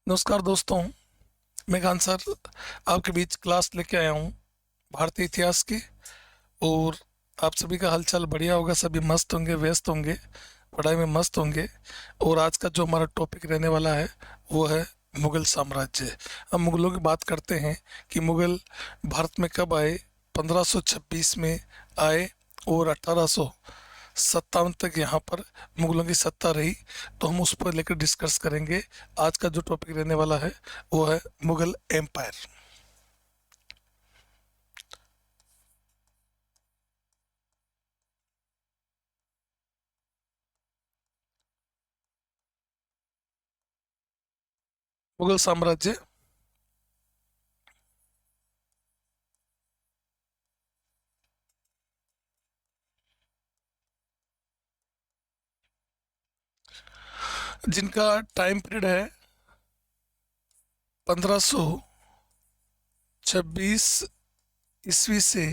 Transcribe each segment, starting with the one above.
नमस्कार दोस्तों। मैं खान सर आपके बीच क्लास लेके आया हूँ भारतीय इतिहास की। और आप सभी का हालचाल बढ़िया होगा, सभी मस्त होंगे, व्यस्त होंगे, पढ़ाई में मस्त होंगे। और आज का जो हमारा टॉपिक रहने वाला है वो है मुगल साम्राज्य। हम मुगलों की बात करते हैं कि मुगल भारत में कब आए। 1526 में आए और 1857 तक यहाँ पर मुगलों की सत्ता रही। तो हम उस पर लेकर डिस्कस करेंगे। आज का जो टॉपिक रहने वाला है वो है मुगल एम्पायर। मुगल साम्राज्य जिनका टाइम पीरियड है 1526 ईस्वी से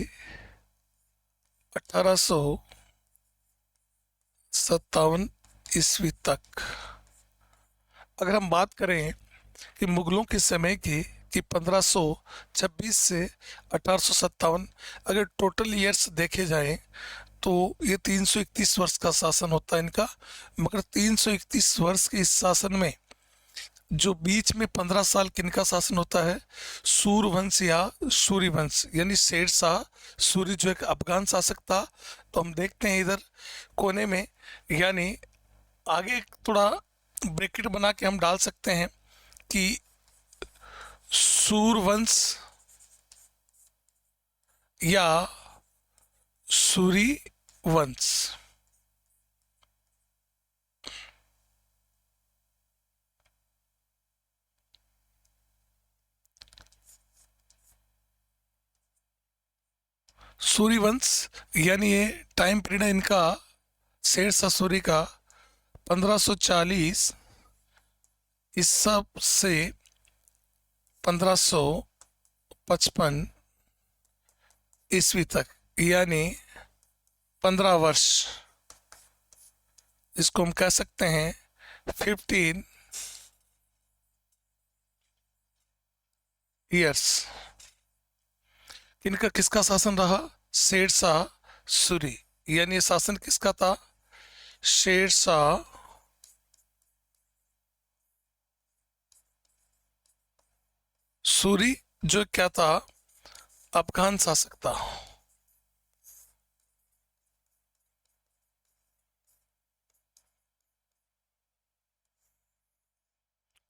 1857 ईस्वी तक। अगर हम बात करें कि मुगलों के समय की कि 1526 से 1857, अगर टोटल ईयर्स देखे जाएं तो ये 331 वर्ष का शासन होता है इनका। मगर 331 वर्ष के इस शासन में जो बीच में 15 साल किनका शासन होता है, सूर्यवंश या सूर्यवंश यानी शेर शाह सूरी, जो एक अफगान शासक था। तो हम देखते हैं इधर कोने में, यानी आगे थोड़ा ब्रैकेट बना के हम डाल सकते हैं कि सूर्यवंश या सूर्यवंश। सूर्यवंश यानी ये टाइम पीरियड है इनका शेर शाह सूरी का 1540 ईसा से 1555 ईस्वी तक, यानी 15 वर्ष। इसको हम कह सकते हैं 15 ईयर्स। इनका किसका शासन रहा? शेर शाह सूरी। यानी ये शासन किसका था? शेर शाह सूरी, जो क्या था? अफगान शासक था।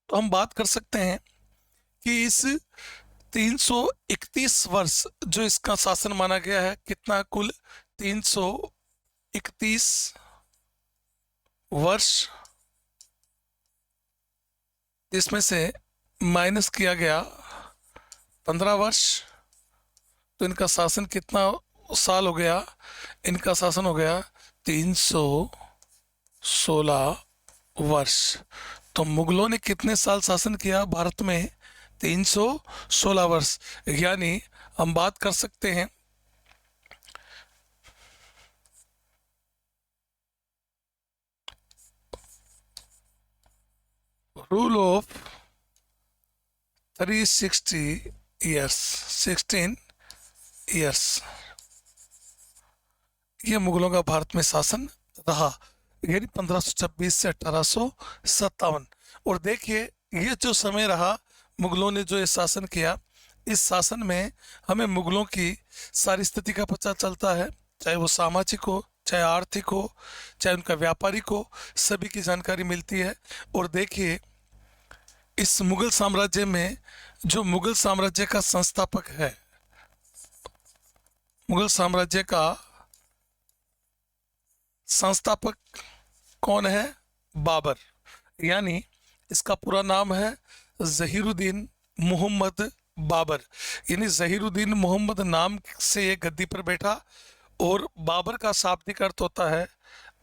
तो हम बात कर सकते हैं कि इस 331 वर्ष जो इसका शासन माना गया है, कितना कुल 331 वर्ष, इसमें से माइनस किया गया 15 वर्ष। तो इनका शासन कितना साल हो गया? इनका शासन हो गया 316 वर्ष। तो मुगलों ने कितने साल शासन किया भारत में? 316 वर्ष। यानी हम बात कर सकते हैं रूल ऑफ 360 ईयर्स, 16 ईयर्स। ये मुगलों का भारत में शासन रहा, यानी 1526 से 1857। और देखिए, ये जो समय रहा, मुगलों ने जो ये शासन किया, इस शासन में हमें मुगलों की सारी स्थिति का पता चलता है, चाहे वो सामाजिक हो, चाहे आर्थिक हो, चाहे उनका व्यापारिक हो, सभी की जानकारी मिलती है। और देखिए, इस मुगल साम्राज्य में जो मुगल साम्राज्य का संस्थापक है, मुगल साम्राज्य का संस्थापक कौन है? बाबर। यानी इसका पूरा नाम है जहीरुद्दीन मोहम्मद बाबर। यानी जहीरुद्दीन मोहम्मद नाम से ये गद्दी पर बैठा। और बाबर का शाब्दिक अर्थ होता है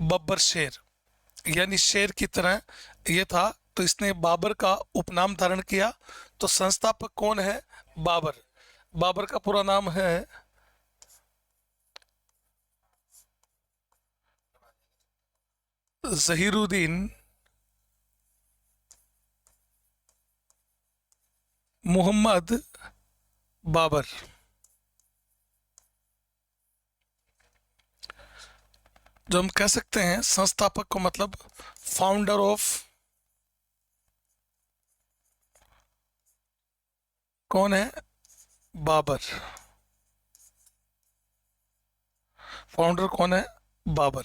बब्बर शेर, यानी शेर की तरह ये था। तो इसने बाबर का उपनाम धारण किया। तो संस्थापक कौन है? बाबर। बाबर का पूरा नाम है जहीरुद्दीन मोहम्मद बाबर। जो हम कह सकते हैं संस्थापक को मतलब फाउंडर ऑफ, कौन है? बाबर। फाउंडर कौन है? बाबर।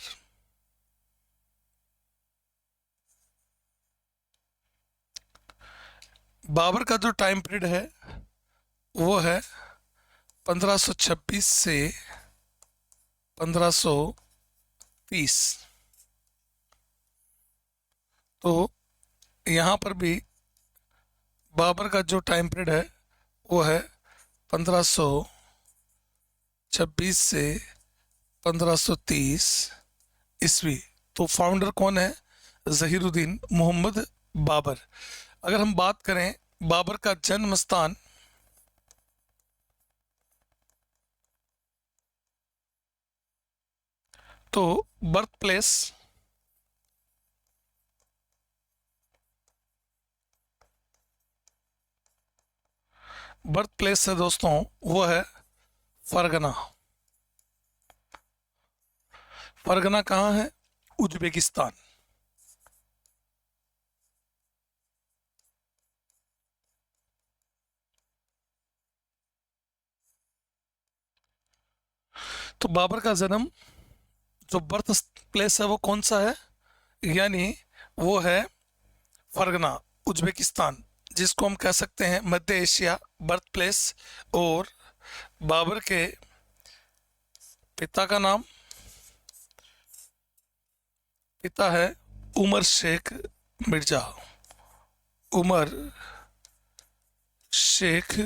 बाबर का जो टाइम पीरियड है वो है 1526 से 1530। तो यहाँ पर भी बाबर का जो टाइम पीरियड है वो है 1526 से 1530 ईस्वी। तो फाउंडर कौन है? जहीरुद्दीन मोहम्मद बाबर। अगर हम बात करें बाबर का जन्म स्थान, तो बर्थ प्लेस है दोस्तों, वो है फरगना। फरगना कहाँ है? उज्बेकिस्तान। तो बाबर का जन्म, जो बर्थ प्लेस है वो कौन सा है? यानी वो है फरगना, उज्बेकिस्तान, जिसको हम कह सकते हैं मध्य एशिया बर्थ प्लेस। और बाबर के पिता का नाम, पिता है उमर शेख मिर्जा। उमर शेख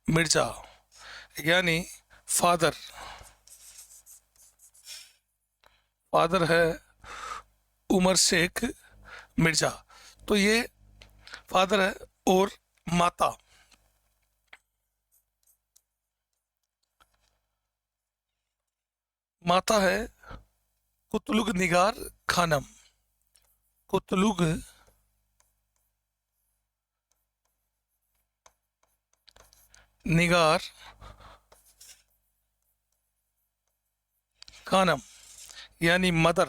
मिर्जा, यानी फादर, फादर है उमर शेख मिर्जा। तो ये फादर है। और माता, माता है कुतलुग निगार खानम। कुतलुग निगार खानम, यानी मदर,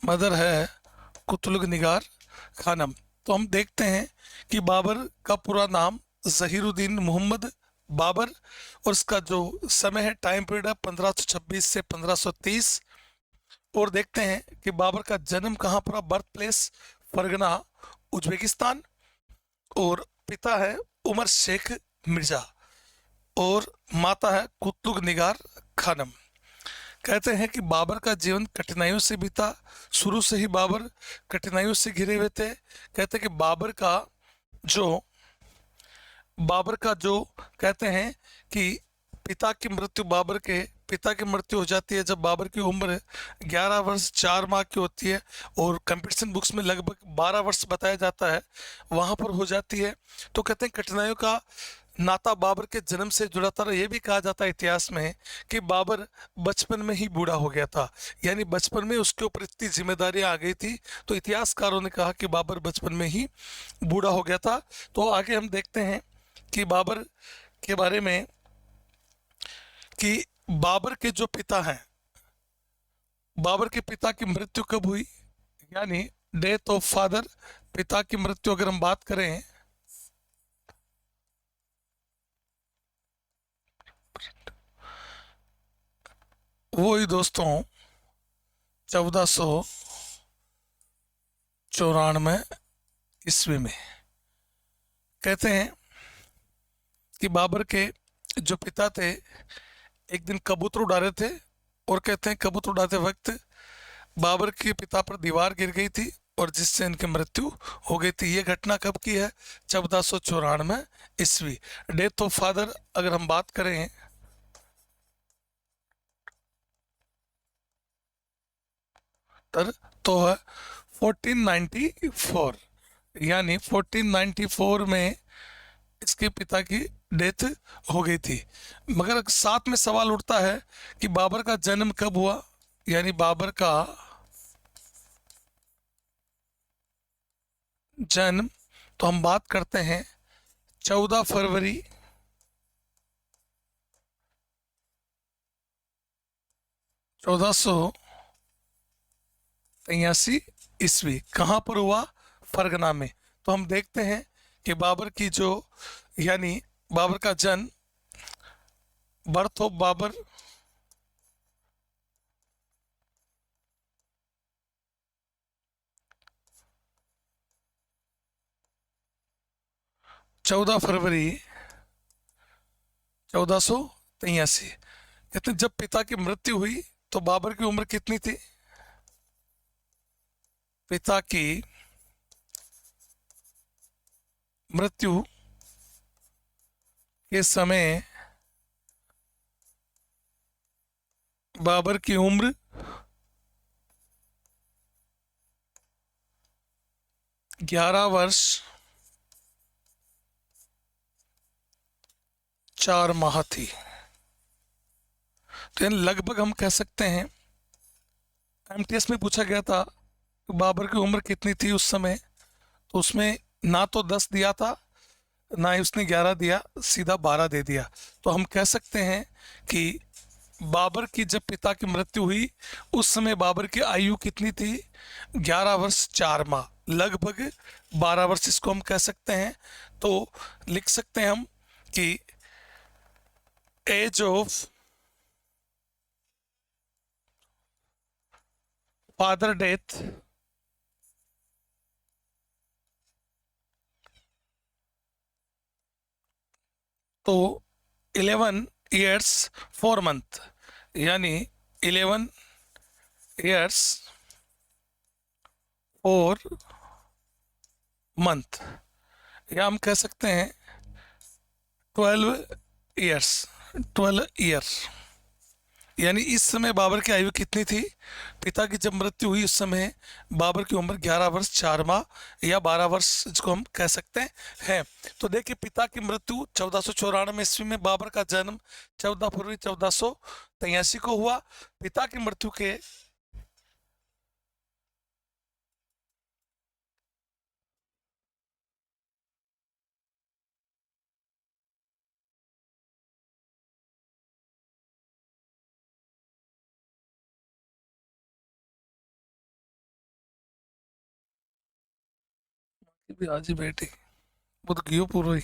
मदर है कुतलुग निगार खानम। तो हम देखते हैं कि बाबर का पूरा नाम जहीरुद्दीन मोहम्मद बाबर, और उसका जो समय है टाइम पीरियड है 1526 से 1530। और देखते हैं कि बाबर का जन्म कहाँ पर, बर्थ प्लेस फरगना, उज्बेकिस्तान। और पिता है उमर शेख मिर्जा, और माता है कुतुब निगार खानम। कहते हैं कि बाबर का जीवन कठिनाइयों से बीता। शुरू से ही बाबर कठिनाइयों से घिरे हुए थे। कहते हैं कि जो बाबर का जो कहते हैं कि पिता की मृत्यु, बाबर के पिता की मृत्यु हो जाती है जब बाबर की उम्र 11 वर्ष 4 माह की होती है, और कंपटीशन बुक्स में लगभग 12 वर्ष बताया जाता है, वहाँ पर हो जाती है। तो कहते हैं कठिनाइयों का नाता बाबर के जन्म से जुड़ा था। यह भी कहा जाता है इतिहास में कि बाबर बचपन में ही बूढ़ा हो गया था, यानी बचपन में उसके ऊपर इतनी जिम्मेदारियां आ गई थी। तो इतिहासकारों ने कहा कि बाबर बचपन में ही बूढ़ा हो गया था। तो आगे हम देखते हैं कि बाबर के बारे में, कि बाबर के जो पिता हैं, बाबर के पिता की मृत्यु कब हुई, यानी डेथ ऑफ फादर, पिता की मृत्यु अगर हम बात करें वो ही दोस्तों 1494 ईस्वी में। कहते हैं कि बाबर के जो पिता थे एक दिन कबूतर उड़ा रहे थे, और कहते हैं कबूतर उड़ाते वक्त बाबर के पिता पर दीवार गिर गई थी, और जिससे इनकी मृत्यु हो गई थी। ये घटना कब की है? 1494 ईस्वी। डेथ ऑफ फादर अगर हम बात करें तो है 1494, यानी 1494 में इसके पिता की डेथ हो गई थी। मगर साथ में सवाल उठता है कि बाबर का जन्म कब हुआ, यानी बाबर का जन्म, तो हम बात करते हैं 14 फरवरी 1483 ईस्वी। कहाँ पर हुआ? फरगना में। तो हम देखते हैं कि बाबर की जो, यानी बाबर का जन्म, बर्थ ऑफ बाबर, 14 फरवरी 1483। कहते हैं जब पिता की मृत्यु हुई तो बाबर की उम्र कितनी थी? पिता की मृत्यु के समय बाबर की उम्र 11 वर्ष 4 माह थी। तो यानी लगभग हम कह सकते हैं, एमटीएस में पूछा गया था कि बाबर की उम्र कितनी थी उस समय, तो उसमें ना तो 10 दिया था, ना ही उसने 11 दिया, सीधा 12 दे दिया। तो हम कह सकते हैं कि बाबर की जब पिता की मृत्यु हुई उस समय बाबर की आयु कितनी थी? 11 वर्ष 4 माह, लगभग 12 वर्ष इसको हम कह सकते हैं। तो लिख सकते हैं हम कि एज ऑफ फादर डेथ तो 11 years 4 month, यानी 11 years 4 month, या हम कह सकते हैं 12 years, 12 ईयर। यानी इस समय बाबर की आयु कितनी थी? पिता की जब मृत्यु हुई उस समय बाबर की उम्र 11 वर्ष 4 माह या 12 वर्ष इसको हम कह सकते हैं। तो देखिए, पिता की मृत्यु 1494 ईस्वी में, बाबर का जन्म 14 फरवरी 1483 को हुआ। पिता की मृत्यु के भी आज ही बेटी बुध गियो पूरो ही।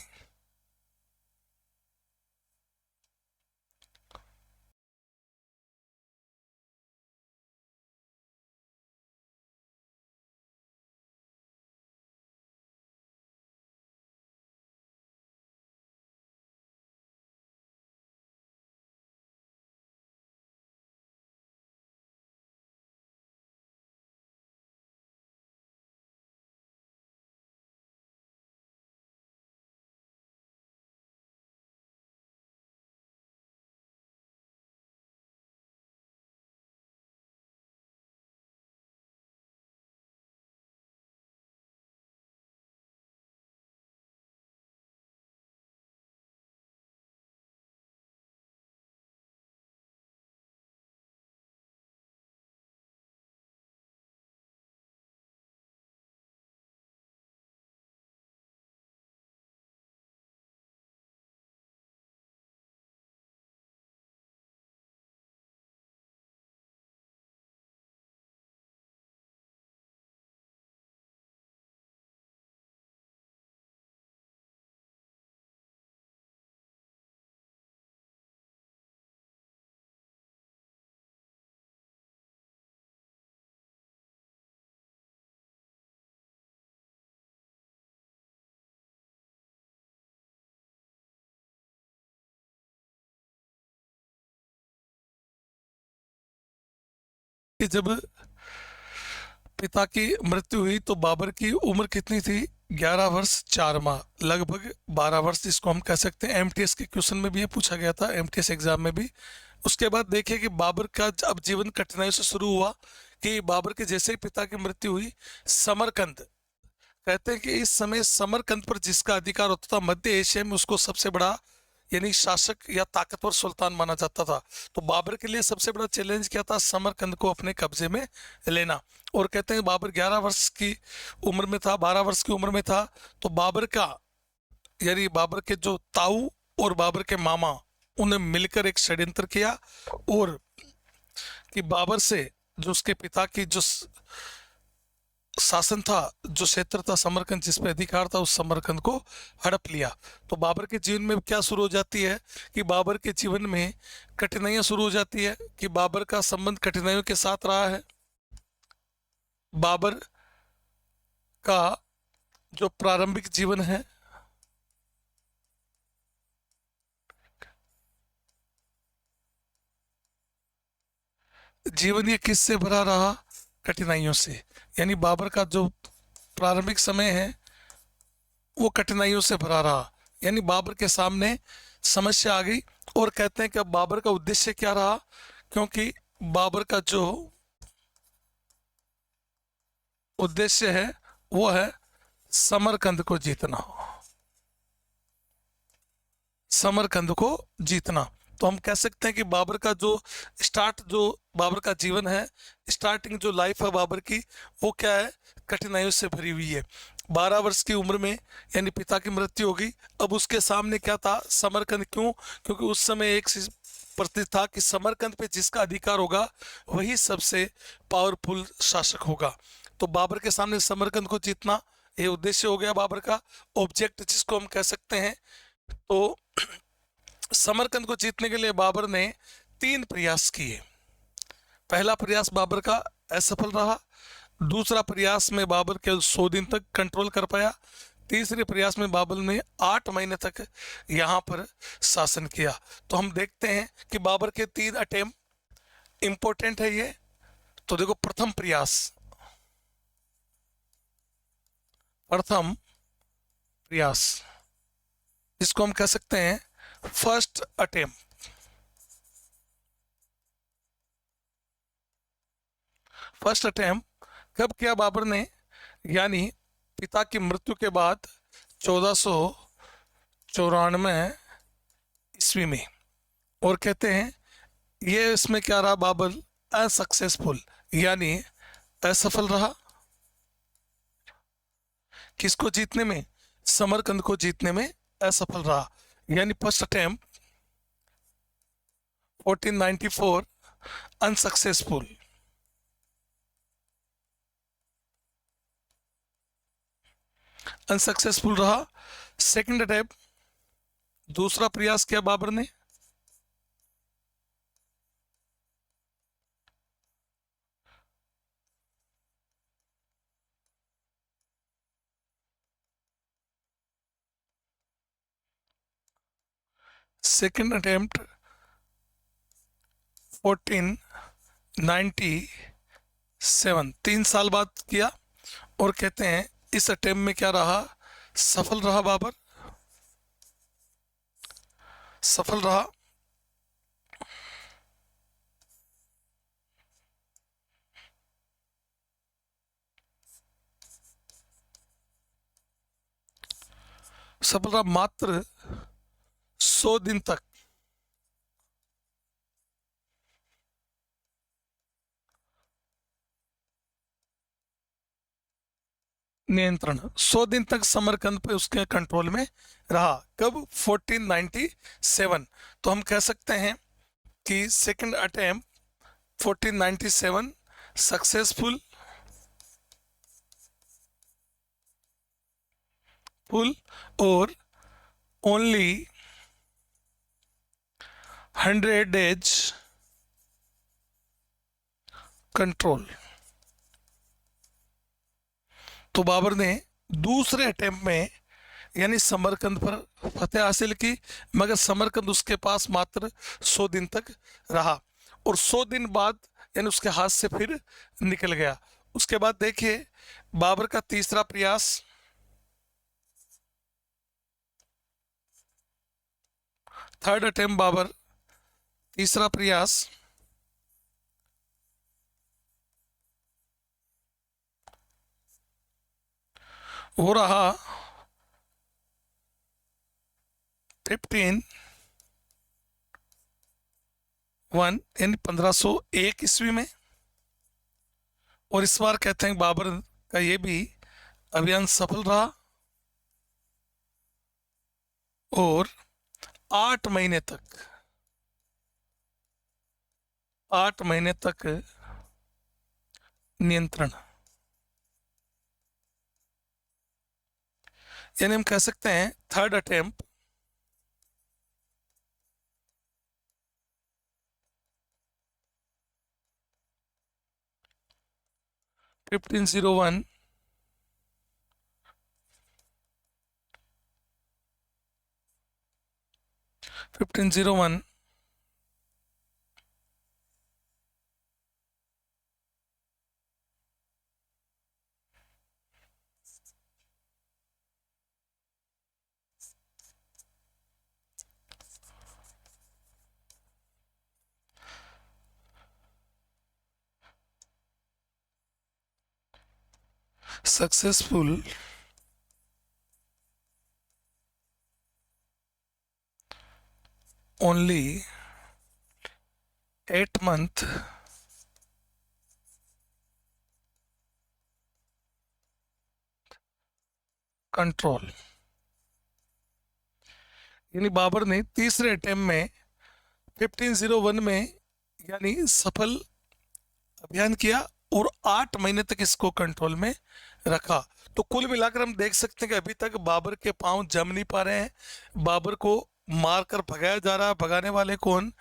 कि जब पिता की मृत्यु हुई तो बाबर की उम्र कितनी थी? 11 वर्ष 4 माह, लगभग 12 वर्ष इसको हम कह सकते हैं। एमटीएस के क्वेश्चन में भी ये पूछा गया था, एमटीएस एग्जाम में भी। उसके बाद देखिए कि बाबर का अब जीवन कठिनाई से शुरू हुआ कि बाबर के जैसे ही पिता की मृत्यु हुई, समरकंद, कहते हैं कि इस समय समरकंद पर जिसका अधिकार होता था मध्य एशिया में, उसको सबसे बड़ा यानी शासक या ताकतवर सुल्तान माना जाता था। तो बाबर के लिए सबसे बड़ा चैलेंज क्या था? समरकंद को अपने कब्जे में लेना। और कहते हैं बाबर 11 वर्ष की उम्र में था, 12 वर्ष की उम्र में था। तो बाबर का, यानी बाबर के जो ताऊ और बाबर के मामा, उन्हें मिलकर एक षड्यंत्र किया और कि बाबर से जो उसके पिता की जो शासन था, जो क्षेत्र था समरकंद जिस पे अधिकार था, उस समरकंद को हड़प लिया। तो बाबर के जीवन में क्या शुरू हो जाती है कि बाबर के जीवन में कठिनाइयां शुरू हो जाती है कि बाबर का संबंध कठिनाइयों के साथ रहा है। बाबर का जो प्रारंभिक जीवन है, जीवन ये किससे भरा रहा? कठिनाइयों से। यानी बाबर का जो प्रारंभिक समय है वो कठिनाइयों से भरा रहा। यानी बाबर के सामने समस्या आ गई। और कहते हैं कि अब बाबर का उद्देश्य क्या रहा? क्योंकि बाबर का जो उद्देश्य है वो है समरकंद को जीतना, समरकंद को जीतना। तो हम कह सकते हैं कि बाबर का जो जो बाबर का जीवन है, स्टार्टिंग जो लाइफ है बाबर की, वो क्या है? कठिनाइयों से भरी हुई है। 12 वर्ष की उम्र में यानी पिता की मृत्यु हो गई। अब उसके सामने क्या था? समरकंद। क्यों? क्योंकि उस समय एक प्रतीत था कि समरकंद पे जिसका अधिकार होगा वही सबसे पावरफुल शासक होगा। तो बाबर के सामने समरकंद को जीतना ये उद्देश्य हो गया बाबर का, ऑब्जेक्ट जिसको हम कह सकते हैं। तो समरकंद को जीतने के लिए बाबर ने 3 प्रयास किए। पहला प्रयास बाबर का असफल रहा। दूसरा प्रयास में बाबर केवल 100 दिन तक कंट्रोल कर पाया। तीसरे प्रयास में बाबर ने 8 महीने तक यहाँ पर शासन किया। तो हम देखते हैं कि बाबर के 3 अटेम्प्ट इंपॉर्टेंट है ये। तो देखो, प्रथम प्रयास इसको हम कह सकते हैं फर्स्ट अटेम्प्ट। फर्स्ट अटेम्प्ट कब किया बाबर ने? यानी पिता की मृत्यु के बाद 1494 ईस्वी में। और कहते हैं ये इसमें क्या रहा? बाबर अनसक्सेसफुल, यानी असफल रहा। किसको जीतने में? समरकंद को जीतने में असफल रहा। यानी फर्स्ट अटेम्प्ट 1494 अनसक्सेसफुल। अनसक्सेसफुल रहा। सेकंड अटेम्प्ट, दूसरा प्रयास किया बाबर ने। सेकंड अटेम्प्ट 1497, 3 साल बाद किया। और कहते हैं इस अटेम्प्ट में क्या रहा? सफल रहा बाबर, सफल रहा। सफल रहा मात्र 100 दिन तक। नियंत्रण 100 दिन तक समरकंद पे उसके कंट्रोल में रहा। कब? 1497। तो हम कह सकते हैं कि सेकंड अटेम्प्ट 1497 सक्सेसफुल फुल। और ओनली 100 डेज कंट्रोल। तो बाबर ने दूसरे अटेम्प्ट में यानी समरकंद पर फतेह हासिल की, मगर समरकंद उसके पास मात्र 100 दिन तक रहा। और 100 दिन बाद यानी उसके हाथ से फिर निकल गया। उसके बाद देखिए बाबर का तीसरा प्रयास, थर्ड अटेम्प्ट बाबर, तीसरा प्रयास हो रहा 15 वन यानी 1501 ईस्वी में। और इस बार कहते हैं बाबर का ये भी अभियान सफल रहा और 8 महीने तक नियंत्रण, यानी हम कह सकते हैं third attempt 1501 1501 successful only 8 month control, यानी बाबर ने तीसरे अटेम्प्ट में 1501 में यानी सफल अभियान किया और 8 महीने तक इसको कंट्रोल में रखा। तो कुल मिलाकर हम देख सकते हैं कि अभी तक बाबर के पांव जम नहीं पा रहे हैं, बाबर को मारकर भगाया जा रहा है। भगाने वाले कौन?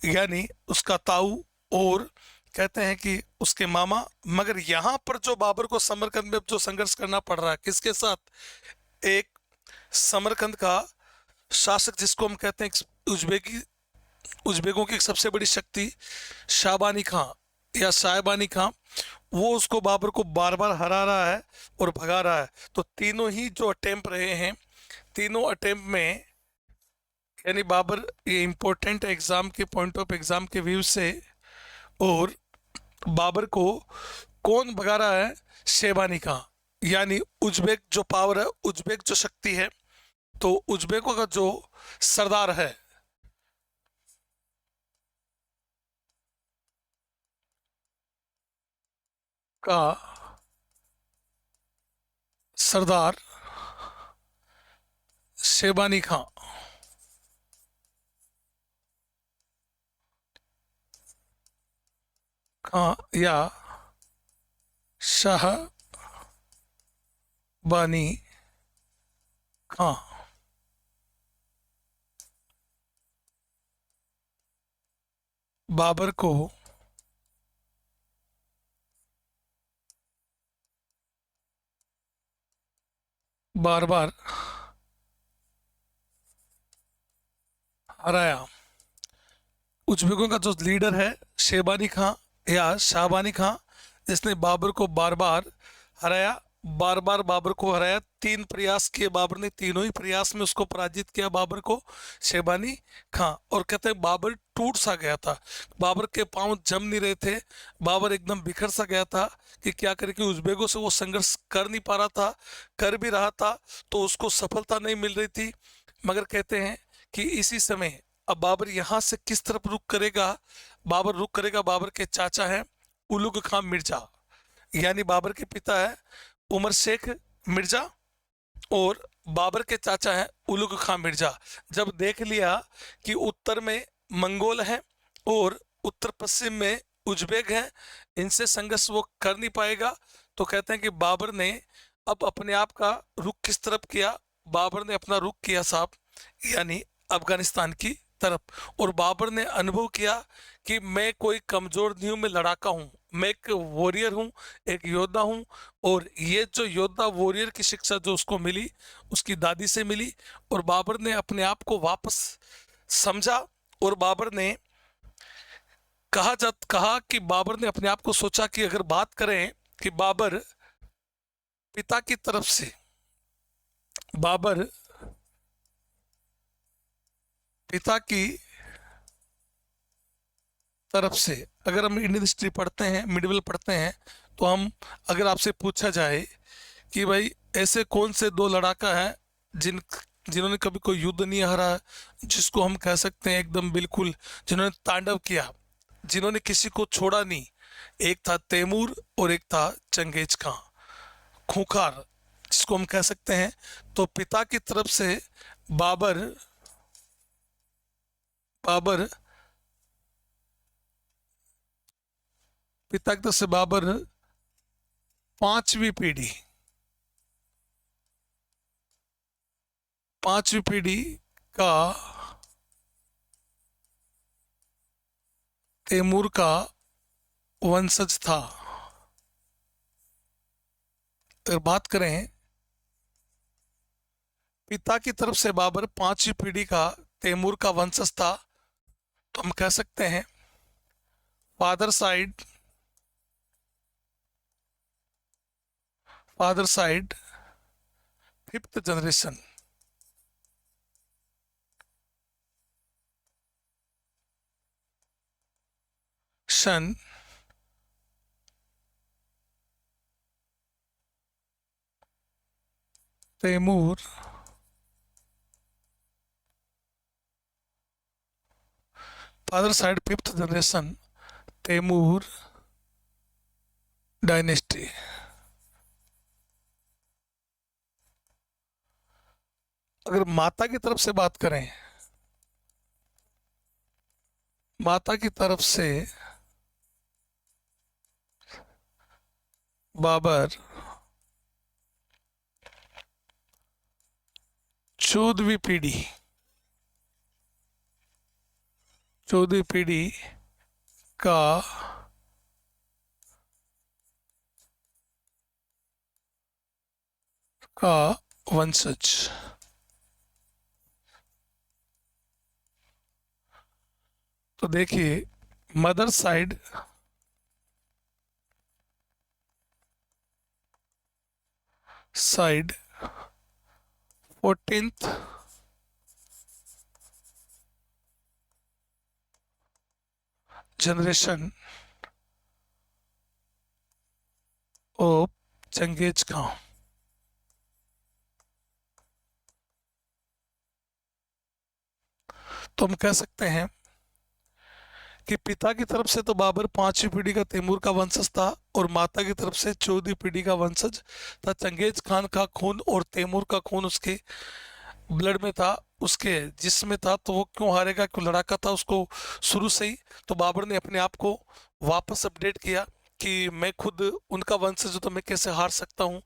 यानी उसका ताऊ और कहते हैं कि उसके मामा। मगर यहाँ पर जो बाबर को समरकंद में जो संघर्ष करना पड़ रहा है किसके साथ? एक समरकंद का शासक जिसको हम कहते हैं उज्बेकों की एक सबसे बड़ी शक्ति शाहबानी खां या साहिबानी खां, वो उसको बाबर को बार बार हरा रहा है और भगा रहा है। तो तीनों ही जो अटेम्प्ट रहे हैं, तीनों अटेम्प्ट में यानी बाबर, ये इंपॉर्टेंट एग्जाम के पॉइंट ऑफ एग्जाम के व्यू से, और बाबर को कौन भगा रहा है? शेबानी खां, यानी उज्बेक जो पावर है, उज्बेक जो शक्ति है, तो उज्बेकों का जो सरदार है का सरदार शेबानी खां या शाहबानी खां बाबर को बार बार हराया। उज्बेकों का जो लीडर है शेबानी खां या शाहबानी खां, जिसने बाबर को बार बार हराया, बार बार बाबर को हराया। 3 प्रयास किए बाबर ने, तीनों ही प्रयास में उसको पराजित किया बाबर को शेबानी खां। और कहते हैं बाबर टूट सा गया था, बाबर के पांव जम नहीं रहे थे, बाबर एकदम बिखर सा गया था कि क्या करे, कि उज्बेकों से वो संघर्ष कर नहीं पा रहा था, कर भी रहा था तो उसको सफलता नहीं मिल रही थी। मगर कहते हैं कि इसी समय अब बाबर यहाँ से किस तरफ रुख करेगा? बाबर रुख करेगा, बाबर के चाचा हैं उलुग खां मिर्जा, यानी बाबर के पिता है उमर शेख मिर्जा और बाबर के चाचा हैं उलुग खां मिर्जा। जब देख लिया कि उत्तर में मंगोल हैं और उत्तर पश्चिम में उज्बेक हैं, इनसे संघर्ष वो कर नहीं पाएगा, तो कहते हैं कि बाबर ने अब अपने आप का रुख किस तरफ किया? बाबर ने अपना रुख किया साहब यानी अफगानिस्तान की तरफ। और बाबर ने अनुभव किया कि मैं कोई कमजोर नहीं हूं, मैं लड़ाका हूं, मैं एक वॉरियर हूं, एक योद्धा हूं। और ये जो योद्धा वॉरियर की शिक्षा जो उसको मिली, उसकी दादी से मिली, और बाबर ने अपने आप को वापस समझा। और बाबर ने कहा कि बाबर ने अपने आप को सोचा कि अगर बात करें कि बाबर पिता की तरफ से, बाबर पिता की तरफ से अगर हम इंडियन हिस्ट्री पढ़ते हैं, मिडिवल पढ़ते हैं, तो हम अगर आपसे पूछा जाए कि भाई ऐसे कौन से 2 लड़ाका हैं जिन्होंने कभी कोई युद्ध नहीं हारा, जिसको हम कह सकते हैं एकदम बिल्कुल जिन्होंने तांडव किया, जिन्होंने किसी को छोड़ा नहीं। एक था तैमूर और एक था चंगेज खां, खूंखार जिसको हम कह सकते हैं। तो पिता की तरफ से बाबर बाबर पिता की तरफ से बाबर पांचवी पीढ़ी पांचवी पीढ़ी का तैमूर का वंशज था। अगर बात करें पिता की तरफ से बाबर पांचवी पीढ़ी का तैमूर का वंशज था, तो हम कह सकते हैं father side father side fifth generation. शन Taimur father side fifth generation Taimur dynasty. अगर माता की तरफ से बात करें, माता की तरफ से बाबर 14वीं पीढ़ी 14वीं पीढ़ी का का वंशज। तो देखिए mother side side 14th generation of Changez Khan. तो हम कह सकते हैं कि पिता की तरफ से तो बाबर पांचवी पीढ़ी का तैमूर का वंशज था, और माता की तरफ से 14वीं पीढ़ी का वंशज था। चंगेज खान का खून और तैमूर का खून उसके ब्लड में था, उसके जिस्म में था। तो वो क्यों हारेगा, क्यों लड़ाका था उसको शुरू से ही। तो बाबर ने अपने आप को वापस अपडेट किया कि मैं खुद उनका वंशज हूं, तो मैं कैसे हार सकता हूं।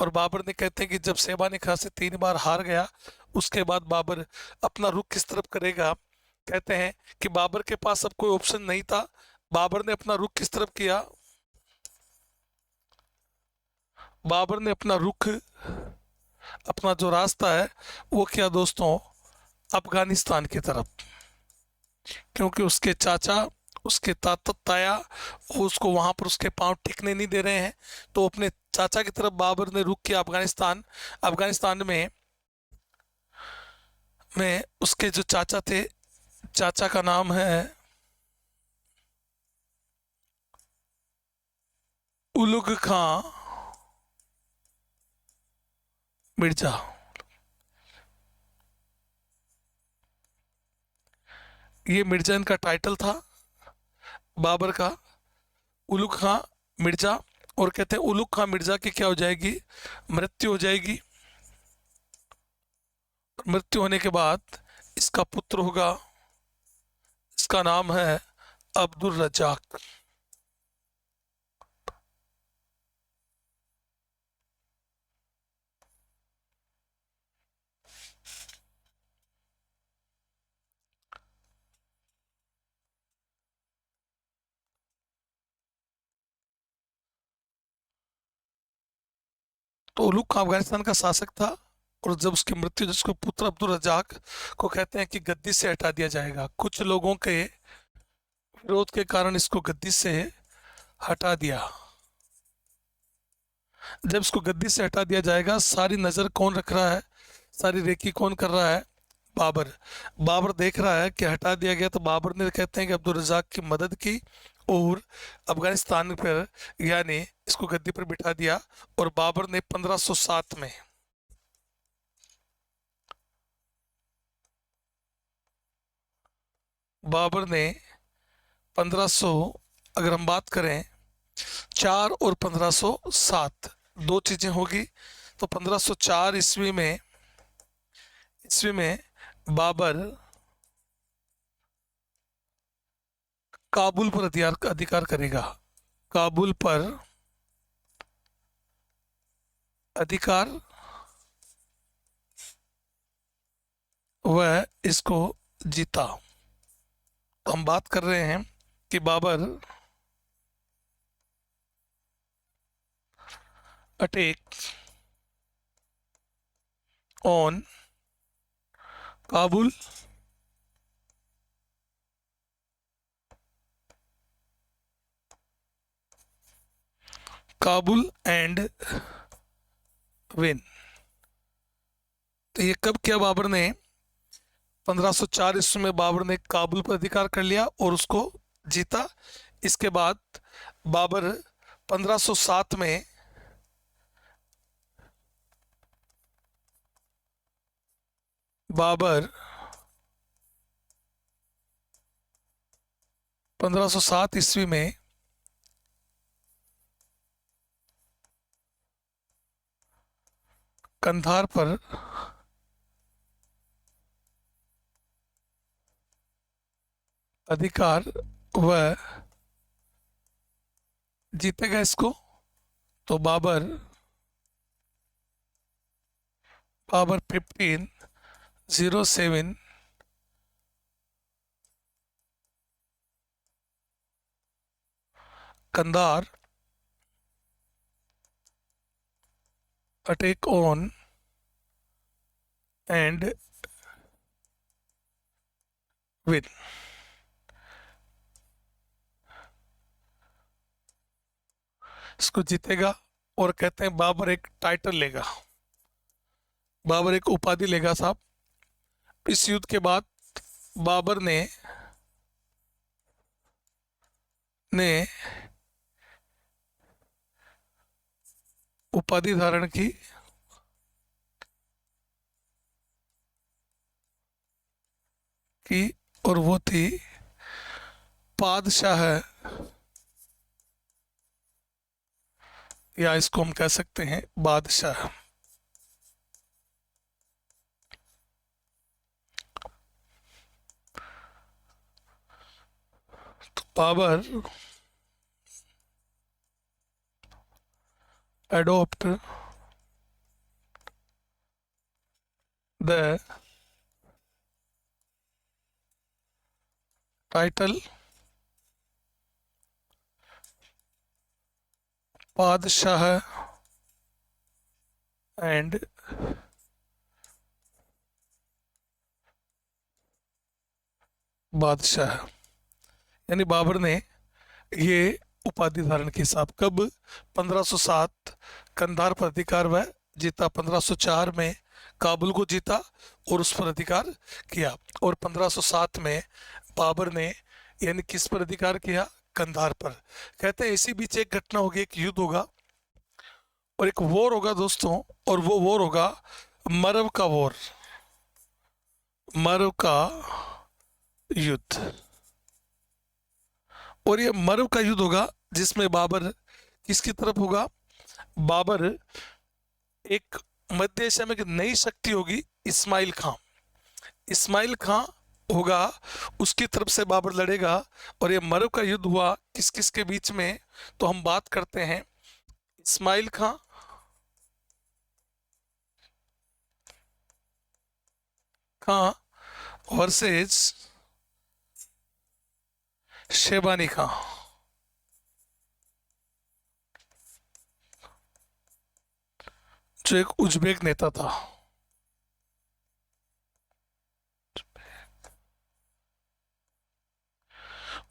और बाबर ने कहते हैं कि जब शैबानी खां से 3 बार हार गया, उसके बाद बाबर अपना रुख किस तरफ करेगा। कहते हैं कि बाबर के पास अब कोई ऑप्शन नहीं था। बाबर ने अपना रुख किस तरफ किया, बाबर ने अपना रुख, अपना जो रास्ता है वो किया दोस्तों अफगानिस्तान की तरफ। क्योंकि उसके चाचा, उसके ताया, वो उसको वहां पर उसके पांव टिकने नहीं दे रहे हैं। तो अपने चाचा की तरफ बाबर ने रुख किया अफगानिस्तान। अफगानिस्तान में उसके जो चाचा थे, चाचा का नाम है उलुग खां मिर्जा। ये मिर्जा इनका टाइटल था बाबर का, उलुग खां मिर्जा। और कहते हैं उलुग खां मिर्जा की क्या हो जाएगी, मृत्यु हो जाएगी। मृत्यु होने के बाद इसका पुत्र होगा, इसका नाम है अब्दुल रजाक। तो उलुग खां अफगानिस्तान का शासक था। और जब उसकी मृत्यु, जिसको पुत्र अब्दुल रजाक को कहते हैं कि गद्दी से हटा दिया जाएगा, कुछ लोगों के विरोध के कारण इसको गद्दी से हटा दिया। जब इसको गद्दी से हटा दिया जाएगा, सारी नज़र कौन रख रहा है, सारी रेकी कौन कर रहा है, बाबर। बाबर देख रहा है कि हटा दिया गया, तो बाबर ने कहते हैं कि अब्दुल रजाक की मदद की और अफगानिस्तान पर, यानी इसको गद्दी पर बिठा दिया। और बाबर ने 1507 में बाबर ने 1500, अगर हम बात करें 4 और 1507, दो चीजें होगी। तो 1504 ईस्वी में बाबर काबुल पर अधिकार करेगा। काबुल पर अधिकार, वह इसको जीता। तो हम बात कर रहे हैं कि Babur attack on Kabul Kabul and win. तो ये कब किया बाबर ने? 1504 ईस्वी में बाबर ने काबुल पर अधिकार कर लिया और उसको जीता। इसके बाद बाबर 1507 में बाबर 1507 ईस्वी में कंधार पर अधिकार वह जीतेगा इसको। तो Babur 1507 Kandahar attack on and win. इसको जीतेगा और कहते हैं बाबर एक टाइटल लेगा, बाबर एक उपाधि लेगा साहब। इस युद्ध के बाद बाबर ने उपाधि धारण की और वो थी पादशाह, या इसको हम कह सकते हैं बादशाह। तो बाबर adopt the title बादशाह एंड बादशाह, यानी बाबर ने ये उपाधि धारण की साहब। कब? 1507 कंधार पर अधिकार वह जीता, 1504 में काबुल को जीता और उस पर अधिकार किया, और 1507 में बाबर ने यानी किस पर अधिकार किया? कंधार पर। कहते हैं इसी बीच एक घटना होगी, एक युद्ध होगा और एक वॉर होगा दोस्तों, और वो वॉर होगा मरव का वॉर, मरव का युद्ध। और ये मरव का युद्ध होगा जिसमें बाबर किसकी तरफ होगा? बाबर एक मध्य एशिया में एक नई शक्ति होगी, इस्माइल खां। इस्माइल खां होगा, उसकी तरफ से बाबर लड़ेगा। और ये मरव का युद्ध हुआ किस किस के बीच में? तो हम बात करते हैं इस्माइल खां वर्सेज शेबानी खां। जो एक उज्बेक नेता था।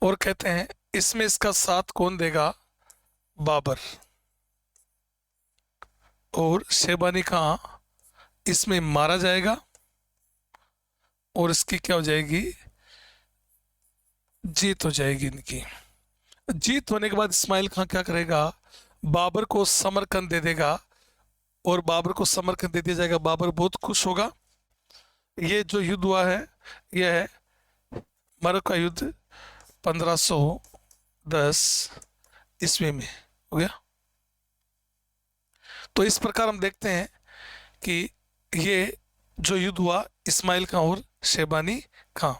और कहते हैं इसमें इसका साथ कौन देगा? बाबर। और शेबानी खां इसमें मारा जाएगा और इसकी क्या हो जाएगी? जीत हो जाएगी इनकी। जीत होने के बाद इस्माइल खां क्या करेगा? बाबर को समरकंद दे देगा, और बाबर को समरकंद दे दिया जाएगा। बाबर बहुत खुश होगा। ये जो युद्ध हुआ है यह है मरव का युद्ध, 1510 ईस्वी में। हो गया। तो इस प्रकार हम देखते हैं कि ये जो युद्ध हुआ इस्माइल खां और शेबानी खां।